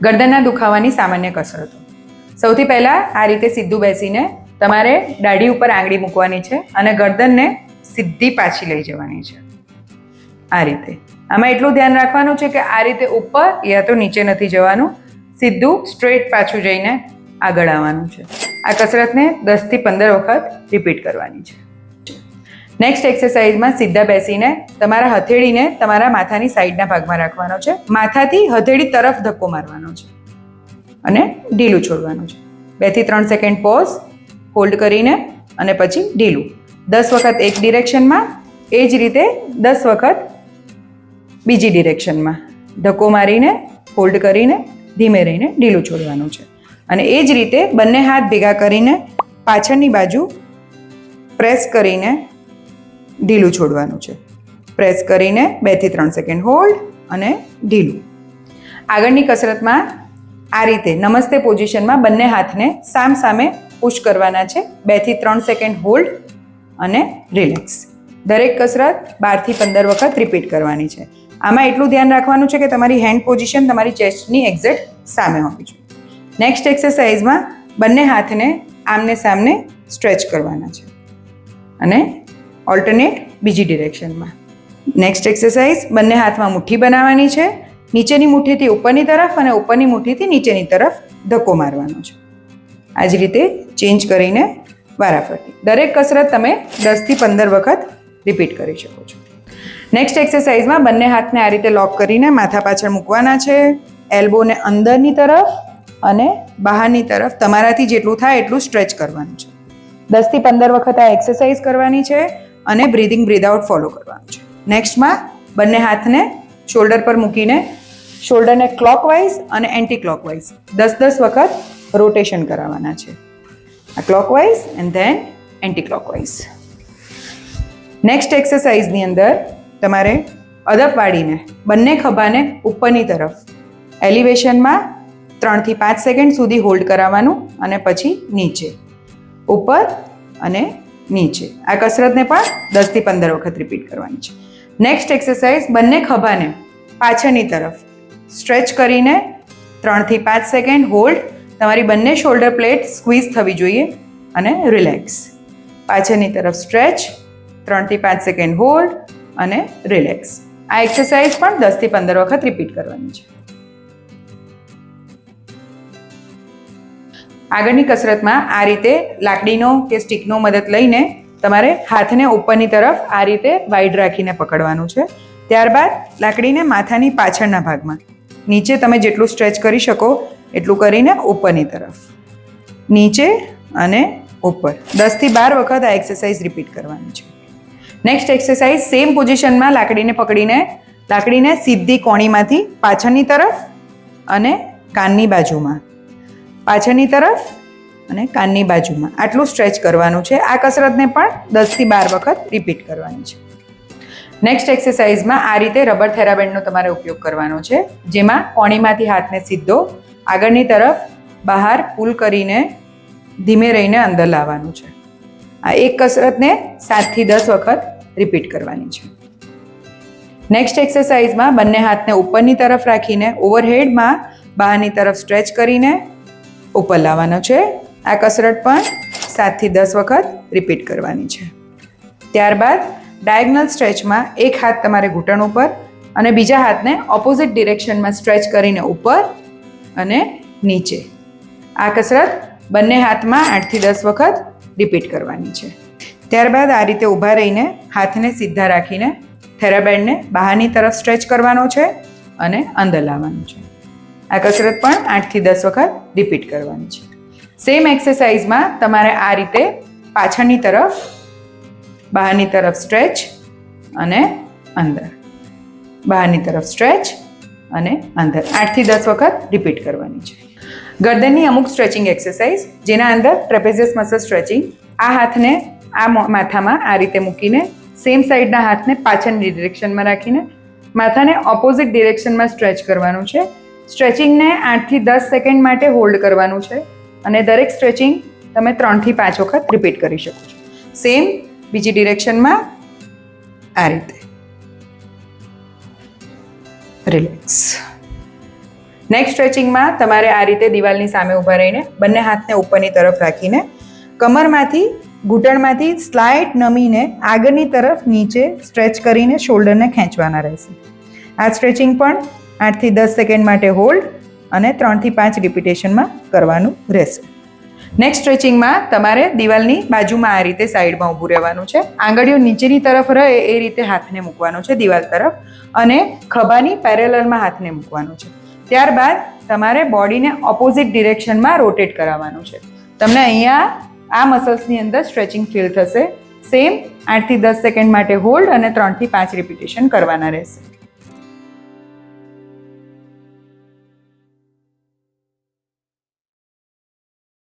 ગરદનના દુખાવાની સામાન્ય કસરતો. સૌથી પહેલાં આ રીતે સીધું બેસીને તમારે દાઢી ઉપર આંગળી મૂકવાની છે અને ગરદનને સીધી પાછી લઈ જવાની છે. આ રીતે. આમાં એટલું ધ્યાન રાખવાનું છે કે આ રીતે ઉપર યા તો નીચે નથી જવાનું, સીધું સ્ટ્રેટ પાછું જઈને આગળ આવવાનું છે. આ કસરતને 10 થી 15 વખત રિપીટ કરવાની છે. નેક્સ્ટ એક્સરસાઇઝમાં સીધા બેસીને તમારા હથેળીને તમારા માથાની સાઈડના ભાગમાં રાખવાનો છે. માથાથી હથેળી તરફ ધક્કો મારવાનો છે અને ઢીલું છોડવાનું છે. 2 થી 3 સેકન્ડ પોઝ, હોલ્ડ કરીને અને પછી ઢીલું. 10 વખત એક ડિરેક્શનમાં, એ જ રીતે 10 વખત બીજી ડિરેક્શનમાં ધક્કો મારીને, હોલ્ડ કરીને, ધીમે રહીને ઢીલું છોડવાનું છે. અને એ જ રીતે બંને હાથ ભેગા કરીને પાછળની બાજુ પ્રેસ કરીને ઢીલું છોડવાનું છે. પ્રેસ કરીને 2 થી 3 સેકન્ડ હોલ્ડ અને ઢીલું. આગળની કસરતમાં આ રીતે નમસ્તે પોઝિશનમાં બંને હાથને સામ સામે પુશ કરવાના છે. 2 થી 3 સેકન્ડ હોલ્ડ અને રિલેક્સ. દરેક કસરત 12 થી 15 વખત રિપીટ કરવાની છે. આમાં એટલું ધ્યાન રાખવાનું છે કે તમારી હેન્ડ પોઝિશન તમારી ચેસ્ટની એક્ઝેક્ટ સામે હોવી જોઈએ. નેક્સ્ટ એક્સરસાઇઝમાં બંને હાથને આમને સામને સ્ટ્રેચ કરવાના છે અને ઓલ્ટરનેટ બીજી ડિરેક્શનમાં. નેક્સ્ટ એક્સરસાઇઝ બંને હાથમાં મુઠ્ઠી બનાવવાની છે. નીચેની મુઠ્ઠીથી ઉપરની તરફ અને ઉપરની મુઠ્ઠીથી નીચેની તરફ ધક્કો મારવાનો છે. આ જ રીતે ચેન્જ કરીને વારાફરતી. દરેક કસરત તમે 10 થી 15 વખત રિપીટ કરી શકો છો. નેક્સ્ટ એક્સરસાઇઝમાં બંને હાથને આ રીતે લોક કરીને માથા પાછળ મૂકવાના છે. એલ્બોને અંદરની તરફ અને બહારની તરફ તમારાથી જેટલું થાય એટલું સ્ટ્રેચ કરવાનું છે. 10 થી 15 વખત આ એક્સરસાઇઝ કરવાની છે અને બ્રીધિંગ બ્રીથ આઉટ ફોલો કરવાનું છે. નેક્સ્ટમાં બંને હાથને શોલ્ડર પર મૂકીને શોલ્ડરને ક્લોકવાઇઝ અને એન્ટી ક્લોકવાઇઝ 10-10 વખત રોટેશન કરાવવાના છે. આ clockwise and then anti clockwise. Next એક્સરસાઇઝની અંદર તમારે અદબ વાળીને બંને ખભાને ઉપરની તરફ એલિવેશનમાં 3 થી 5 સેકન્ડ સુધી હોલ્ડ કરાવવાનું અને પછી નીચે, ઉપર અને નીચે. આ કસરતને પણ 10 થી 15 વખત રિપીટ કરવાની છે. નેક્સ્ટ એક્સરસાઇઝ બંને ખભાને પાછળની તરફ સ્ટ્રેચ કરીને 3 થી 5 સેકન્ડ હોલ્ડ. તમારી બંને શોલ્ડર પ્લેટ સ્ક્વીઝ થવી જોઈએ અને રિલેક્સ. પાછળની તરફ સ્ટ્રેચ, 3 થી 5 સેકન્ડ હોલ્ડ અને રિલેક્સ. આ એક્સરસાઇઝ પણ 10 થી 15 વખત રિપીટ કરવાની છે. આગળની કસરતમાં આ રીતે લાકડીનો કે સ્ટિકનો મદદ લઈને તમારે હાથને ઉપરની તરફ આ રીતે વાઇડ રાખીને પકડવાનું છે. ત્યારબાદ લાકડીને માથાની પાછળના ભાગમાં નીચે તમે જેટલું સ્ટ્રેચ કરી શકો એટલું કરીને ઉપરની તરફ, નીચે અને ઉપર 10 થી 12 વખત આ એક્સરસાઇઝ રિપીટ કરવાની છે. નેક્સ્ટ એક્સરસાઇઝ સેમ પોઝિશનમાં લાકડીને પકડીને લાકડીને સીધી કોણીમાંથી પાછળની તરફ અને કાનની બાજુમાં, પાછળની તરફ અને કાનની બાજુમાં આટલું સ્ટ્રેચ કરવાનું છે. આ કસરતને પણ 10 થી 12 વખત રિપીટ કરવાની છે. નેક્સ્ટ એક્સરસાઇઝમાં આ રીતે રબર થેરાબેન્ડનો તમારે ઉપયોગ કરવાનો છે, જેમાં કોણીમાંથી હાથને સીધો આગળની તરફ બહાર પુલ કરીને ધીમે રહીને અંદર લાવવાનું છે. આ એક કસરતને 7 થી 10 વખત રિપીટ કરવાની છે. નેક્સ્ટ એક્સરસાઇઝમાં બંને હાથને ઉપરની તરફ રાખીને ઓવરહેડમાં બહારની તરફ સ્ટ્રેચ કરીને ઉપર લાવવાનો છે. આ કસરત પણ 7 થી 10 વખત રિપીટ કરવાની છે. ત્યારબાદ ડાયગનલ સ્ટ્રેચમાં એક હાથ તમારે ઘૂંટણ ઉપર અને બીજા હાથને ઓપોઝિટ ડિરેક્શનમાં સ્ટ્રેચ કરીને ઉપર અને નીચે. આ કસરત બંને હાથમાં 8 થી 10 વખત રિપીટ કરવાની છે. ત્યારબાદ આ રીતે ઊભા રહીને હાથને સીધા રાખીને થેરાબેન્ડને બહારની તરફ સ્ટ્રેચ કરવાનો છે અને અંદર લાવવાનું છે. આ કસરત પણ 8 થી 10 વખત રિપીટ કરવાની છે. સેમ એક્સરસાઇઝમાં તમારે આ રીતે પાછળની તરફ, બહારની તરફ સ્ટ્રેચ અને અંદર, બહારની તરફ સ્ટ્રેચ અને અંદર 8 થી 10 વખત રિપીટ કરવાની છે. ગરદનની અમુક સ્ટ્રેચિંગ એક્સરસાઇઝ, જેના અંદર ટ્રેપેઝિયસ મસલ સ્ટ્રેચિંગ. આ હાથને આ માથામાં આ રીતે મૂકીને સેમ સાઈડના હાથને પાછળની ડિરેક્શનમાં રાખીને માથાને ઓપોઝિટ ડિરેક્શનમાં સ્ટ્રેચ કરવાનું છે. સ્ટ્રેચિંગને 8 થી 10 સેકન્ડ માટે હોલ્ડ કરવાનું છે અને દરેક સ્ટ્રેચિંગ તમે 3 થી 5 વખત રિપીટ કરી શકો છો. સેમ બીજી ડિરેક્શનમાં આ રીતે રિલેક્સ. નેક્સ્ટ સ્ટ્રેચિંગમાં તમારે આ રીતે દિવાલની સામે ઊભા રહીને બંને હાથને ઉપરની તરફ રાખીને કમરમાંથી ઘૂંટણમાંથી સ્લાઇટ નમીને આગળની તરફ નીચે સ્ટ્રેચ કરીને શોલ્ડરને ખેંચવાના રહેશે. આ સ્ટ્રેચિંગ પણ 8 થી 10 સેકન્ડ માટે હોલ્ડ અને 3 થી 5 રિપીટેશનમાં કરવાનું રહેશે. નેક્સ્ટ સ્ટ્રેચિંગમાં તમારે દિવાલની બાજુમાં આ રીતે સાઈડમાં ઊભું રહેવાનું છે. આંગળીઓ નીચેની તરફ રહે એ રીતે હાથને મૂકવાનો છે દિવાલ તરફ અને ખભાની પેરેલલમાં હાથને મૂકવાનો છે. ત્યારબાદ તમારે બોડીને ઓપોઝિટ ડિરેક્શનમાં રોટેટ કરાવવાનું છે. તમને અહીંયા આ મસલ્સની અંદર સ્ટ્રેચિંગ ફીલ થશે. સેમ 8 થી 10 સેકન્ડ માટે હોલ્ડ અને 3 થી 5 રિપીટેશન કરવાના રહેશે.